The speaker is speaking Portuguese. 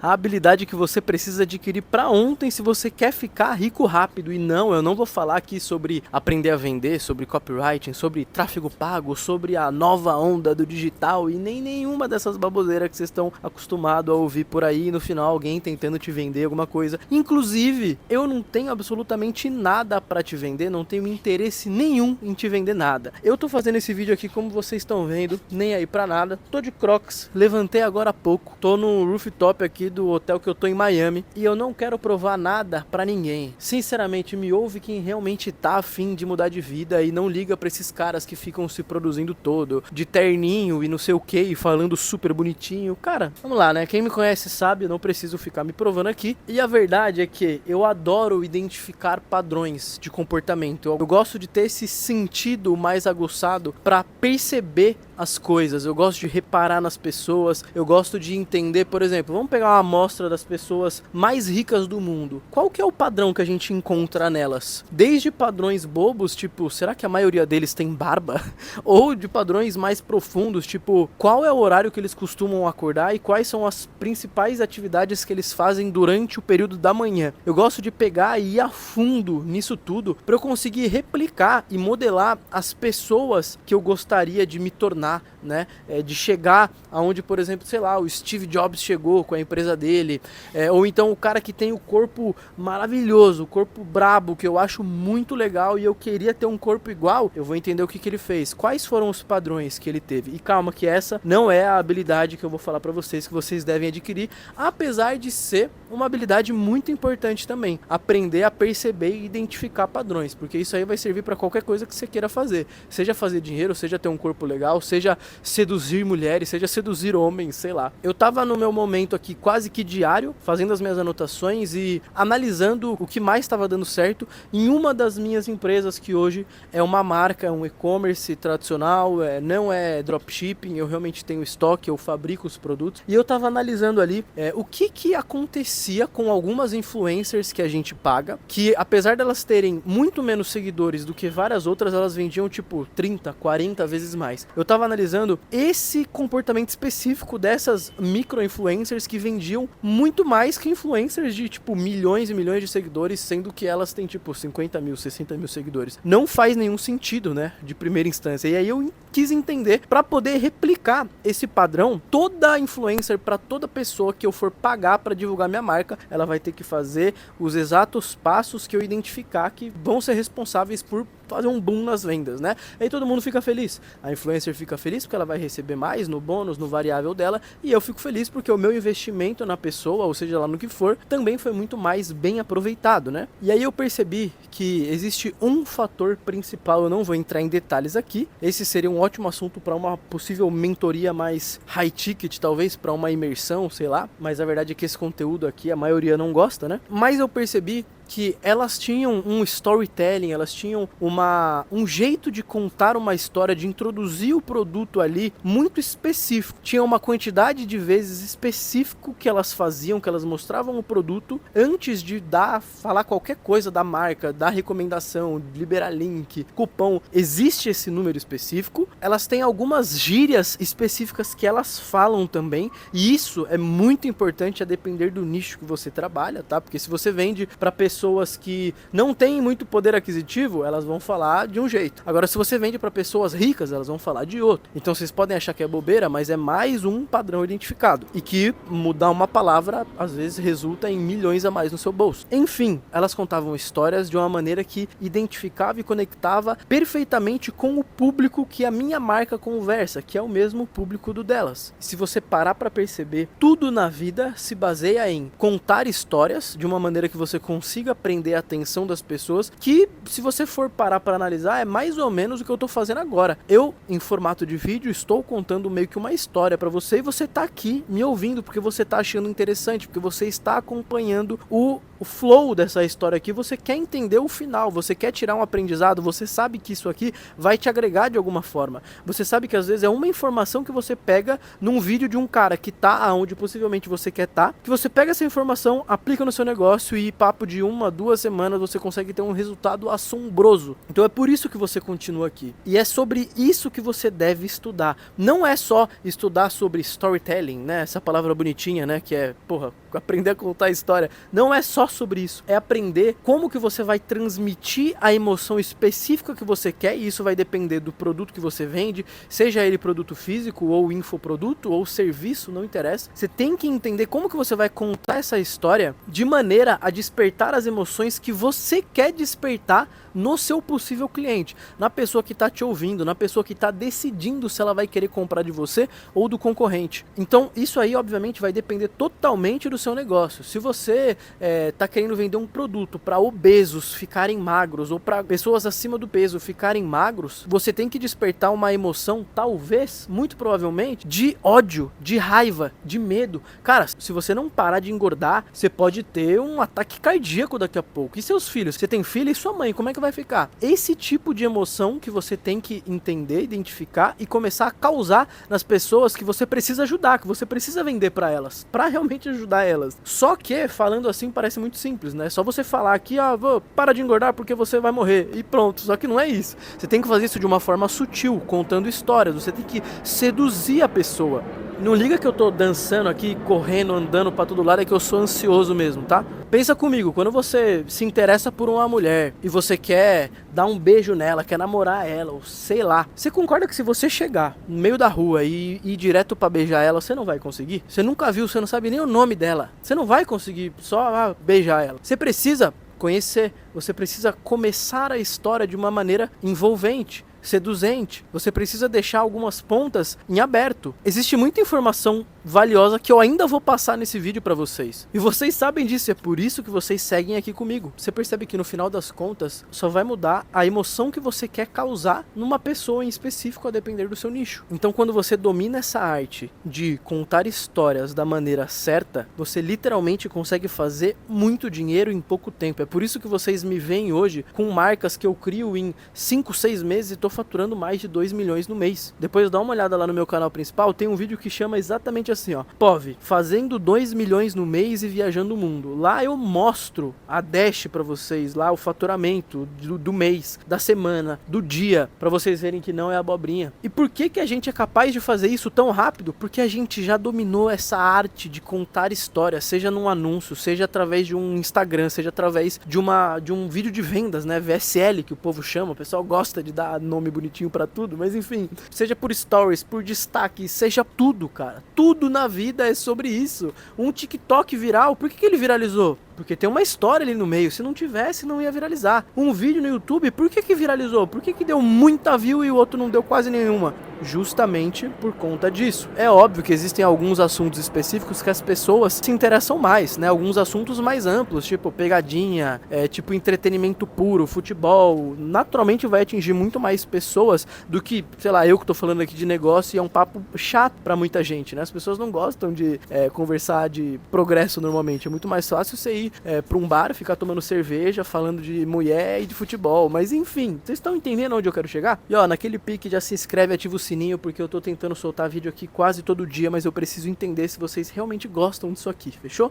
a habilidade que você precisa adquirir para ontem se você quer ficar rico rápido. E não, eu não vou falar aqui sobre aprender a vender, sobre copywriting, sobre tráfego pago, sobre a nova onda do digital e nem nenhuma dessas baboseiras que vocês estão acostumados a ouvir por aí, no final alguém tentando te vender alguma coisa. Inclusive, eu não tenho absolutamente nada para te vender, não tenho interesse nenhum em te vender nada. Eu tô fazendo esse vídeo aqui como vocês estão vendo, nem aí pra nada. Tô de Crocs, levantei agora há pouco, tô no rooftop aqui do hotel que eu tô em Miami e eu não quero provar nada pra ninguém. Sinceramente, me ouve quem realmente tá afim de mudar de vida e não liga pra esses caras que ficam se produzindo todo, de terninho e não sei o que, e falando super bonitinho. Cara, vamos lá, né? Quem me conhece sabe, eu não preciso ficar me provando aqui. E a verdade é que eu adoro identificar padrões de comportamento. Eu gosto de ter esse sentido mais aguçado pra perceber as coisas, eu gosto de reparar nas pessoas, eu gosto de entender, por exemplo, vamos pegar uma amostra das pessoas mais ricas do mundo. Qual que é o padrão que a gente encontra nelas? Desde padrões bobos, tipo, será que a maioria deles tem barba? Ou de padrões mais profundos, tipo, qual é o horário que eles costumam acordar e quais são as principais atividades que eles fazem durante o período da manhã. Eu gosto de pegar e ir a fundo nisso tudo para eu conseguir replicar e modelar as pessoas que eu gostaria de me tornar, né? De chegar aonde, por exemplo, sei lá, o Steve Jobs chegou com a empresa dele, ou então o cara que tem o corpo maravilhoso, o corpo brabo, que eu acho muito legal e eu queria ter um corpo igual. Eu vou entender o que ele fez, quais foram os padrões que ele teve. E calma que essa não é a habilidade que eu vou falar pra vocês que vocês devem adquirir, apesar de ser uma habilidade muito importante também, aprender a perceber e identificar padrões, porque isso aí vai servir pra qualquer coisa que você queira fazer, seja fazer dinheiro, seja ter um corpo legal, seja seduzir mulheres, seja seduzir homens, sei lá. Eu tava no meu momento aqui quase que diário, fazendo as minhas anotações e analisando o que mais estava dando certo em uma das minhas empresas, que hoje é uma marca, um e-commerce tradicional, não é dropshipping, eu realmente tenho estoque, eu fabrico os produtos. E eu tava analisando ali o que acontecia com algumas influencers que a gente paga, que apesar delas terem muito menos seguidores do que várias outras, elas vendiam tipo 30, 40 vezes mais. Eu tava analisando esse comportamento específico dessas micro-influencers que vendiam muito mais que influencers de tipo milhões e milhões de seguidores, sendo que elas têm tipo 50 mil, 60 mil seguidores. Não faz nenhum sentido, né, de primeira instância. E aí eu quis entender, para poder replicar esse padrão, toda influencer, para toda pessoa que eu for pagar para divulgar minha marca, ela vai ter que fazer os exatos passos que eu identificar que vão ser responsáveis por fazer um boom nas vendas, né? Aí todo mundo fica feliz. A influencer fica feliz porque ela vai receber mais no bônus, no variável dela, e eu fico feliz porque o meu investimento na pessoa, ou seja lá no que for, também foi muito mais bem aproveitado, né? E aí eu percebi que existe um fator principal, eu não vou entrar em detalhes aqui, esse seria um ótimo assunto para uma possível mentoria mais high ticket, talvez para uma imersão, sei lá, mas a verdade é que esse conteúdo aqui a maioria não gosta, né? Mas eu percebi que elas tinham um storytelling, elas tinham um jeito de contar uma história, de introduzir o produto ali muito específico. Tinha uma quantidade de vezes específico que elas faziam, que elas mostravam o produto antes de falar qualquer coisa da marca, dar recomendação, liberar link, cupom. Existe esse número específico. Elas têm algumas gírias específicas que elas falam também, e isso é muito importante a depender do nicho que você trabalha, tá? Porque se você vende para pessoas que não têm muito poder aquisitivo, elas vão falar de um jeito. Agora, se você vende para pessoas ricas, elas vão falar de outro. Então vocês podem achar que é bobeira, mas é mais um padrão identificado. E que mudar uma palavra, às vezes, resulta em milhões a mais no seu bolso. Enfim, elas contavam histórias de uma maneira que identificava e conectava perfeitamente com o público que a minha marca conversa, que é o mesmo público do delas. Se você parar para perceber, tudo na vida se baseia em contar histórias de uma maneira que você consiga prender a atenção das pessoas, que se você for parar para analisar, é mais ou menos o que eu tô fazendo agora. Eu, em formato de vídeo, estou contando meio que uma história para você, e você tá aqui me ouvindo porque você tá achando interessante, porque você está acompanhando o flow dessa história aqui, você quer entender o final, você quer tirar um aprendizado, você sabe que isso aqui vai te agregar de alguma forma. Você sabe que às vezes é uma informação que você pega num vídeo de um cara que tá aonde possivelmente você quer tá, que você pega essa informação, aplica no seu negócio e papo de 1 1, 2 semanas você consegue ter um resultado assombroso. Então é por isso que você continua aqui. E é sobre isso que você deve estudar. Não é só estudar sobre storytelling, né? Essa palavra bonitinha, né? Que é, aprender a contar a história. Não é só sobre isso. É aprender como que você vai transmitir a emoção específica que você quer, e isso vai depender do produto que você vende, seja ele produto físico ou infoproduto ou serviço, não interessa. Você tem que entender como que você vai contar essa história de maneira a despertar as emoções que você quer despertar no seu possível cliente, na pessoa que está te ouvindo, na pessoa que está decidindo se ela vai querer comprar de você ou do concorrente. Então isso aí obviamente vai depender totalmente do seu negócio. Se você está querendo vender um produto para obesos ficarem magros ou para pessoas acima do peso ficarem magros, você tem que despertar uma emoção, talvez, muito provavelmente, de ódio, de raiva, de medo. Cara, se você não parar de engordar, você pode ter um ataque cardíaco daqui a pouco. E seus filhos? Você tem filho e sua mãe, como é que vai ficar? Esse tipo de emoção que você tem que entender, identificar e começar a causar nas pessoas que você precisa ajudar, que você precisa vender para elas, para realmente ajudar elas. Só que, falando assim, parece muito simples, né? Só você falar aqui, para de engordar porque você vai morrer e pronto. Só que não é isso. Você tem que fazer isso de uma forma sutil, contando histórias. Você tem que seduzir a pessoa. Não liga que eu tô dançando aqui, correndo, andando pra todo lado, é que eu sou ansioso mesmo, tá? Pensa comigo, quando você se interessa por uma mulher e você quer dar um beijo nela, quer namorar ela, ou sei lá, você concorda que se você chegar no meio da rua e ir direto pra beijar ela, você não vai conseguir? Você nunca viu, você não sabe nem o nome dela. Você não vai conseguir só beijar ela. Você precisa conhecer, você precisa começar a história de uma maneira envolvente, seduzente. Você precisa deixar algumas pontas em aberto. Existe muita informação valiosa que eu ainda vou passar nesse vídeo pra vocês. E vocês sabem disso, é por isso que vocês seguem aqui comigo. Você percebe que no final das contas, só vai mudar a emoção que você quer causar numa pessoa em específico a depender do seu nicho. Então quando você domina essa arte de contar histórias da maneira certa, você literalmente consegue fazer muito dinheiro em pouco tempo. É por isso que vocês me veem hoje com marcas que eu crio em 5, 6 meses e tô faturando mais de 2 milhões no mês. Depois dá uma olhada lá no meu canal principal, tem um vídeo que chama exatamente assim, POV, fazendo 2 milhões no mês e viajando o mundo. Lá eu mostro a dash pra vocês, lá o faturamento do mês, da semana, do dia, pra vocês verem que não é abobrinha. E por que a gente é capaz de fazer isso tão rápido? Porque a gente já dominou essa arte de contar histórias, seja num anúncio, seja através de um Instagram, seja através de um vídeo de vendas, né, VSL que o povo chama, o pessoal gosta de dar nome bonitinho pra tudo, mas enfim, seja por stories, por destaque, seja tudo, cara, tudo na vida é sobre isso. Um TikTok viral, por que ele viralizou? Porque tem uma história ali no meio, se não tivesse não ia viralizar. Um vídeo no YouTube, por que viralizou? Por que deu muita view e o outro não deu quase nenhuma? Justamente por conta disso. É óbvio que existem alguns assuntos específicos que as pessoas se interessam mais, né? Alguns assuntos mais amplos, tipo pegadinha, tipo entretenimento puro, futebol, naturalmente vai atingir muito mais pessoas do que, sei lá, eu que tô falando aqui de negócio e é um papo chato pra muita gente, né? As pessoas não gostam de conversar de progresso normalmente, é muito mais fácil você ir pra um bar, ficar tomando cerveja, falando de mulher e de futebol, mas enfim, vocês estão entendendo onde eu quero chegar? E naquele pique já se inscreve, ativa o sininho, porque eu tô tentando soltar vídeo aqui quase todo dia, mas eu preciso entender se vocês realmente gostam disso aqui, fechou?